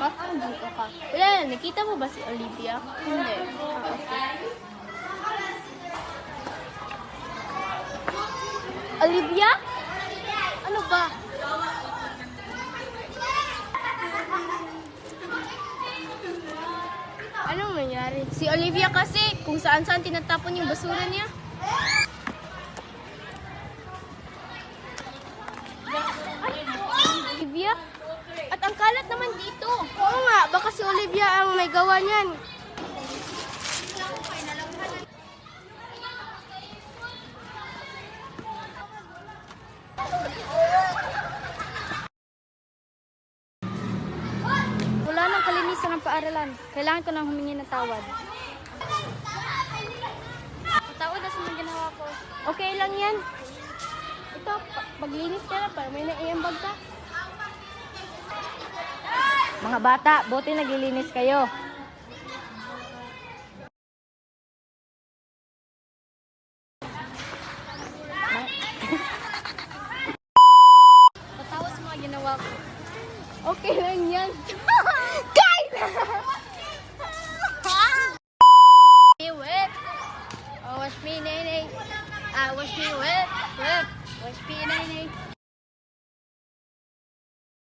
Dito ka. Wala, nakita mo ba si Olivia? Hindi. Okay. Olivia? Ano ba? Anong nangyari? Si Olivia kasi, kung saan-saan tinatapon yung basura niya. Olivia? At ang kalat naman dito. Oo nga, baka si Olivia ang may gawa niyan. Wala nang kalinisan ng paaralan. Kailangan ko nang humingi ng tawad. Patawad na sa mga ginawa ko. Okay lang yan. Ito, paglinis ka na para may naiambag ka. Mga bata, buti naglilinis kayo. Patawad sa mga ginawa ko. Okay lang yan. Kyle! Wet. Oh, wash me, nay. Wash me wet. Wash me, nay.